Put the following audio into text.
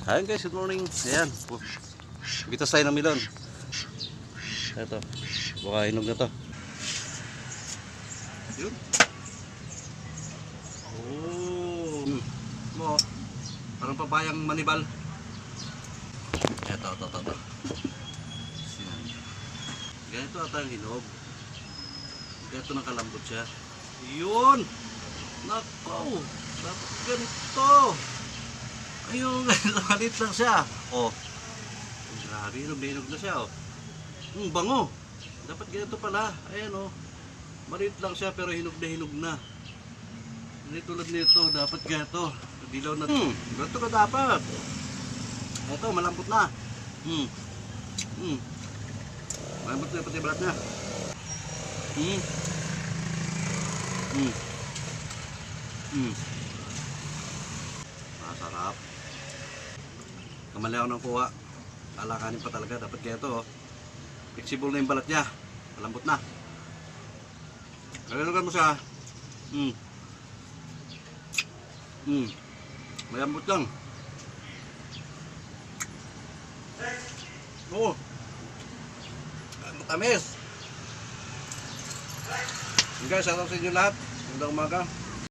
Hi guys, good morning. Ayan, bitas tayo ng milon. Ito, baka hinog na to. Yun. Oh, mo, parang papayang manibal. Ito. Ayan. Ganito ata ang hinog. Ganito nakalambot siya. Yun! Nako! Dapat ganito! Ayun, malit lang siya. Oh. Grabe, hinog na siya, oh. Bango. Dapat ganito pala. Ayan, oh. Malit lang siya pero hinog na. Hindi tulad nito, dapat ganito. Dilaw na. Ganito ka dapat. Ito, malambot na. Malambot na pati balat niya. Masarap. Kamali ako ng kuha. Alakanin pa talaga. Dapat kaya ito, oh. Flexible na yung balat niya. Malambot na. Kalilugan mo siya. Malambot lang. Oo. Matamis. Guys, shout out sa inyo lahat. Magandang umaga.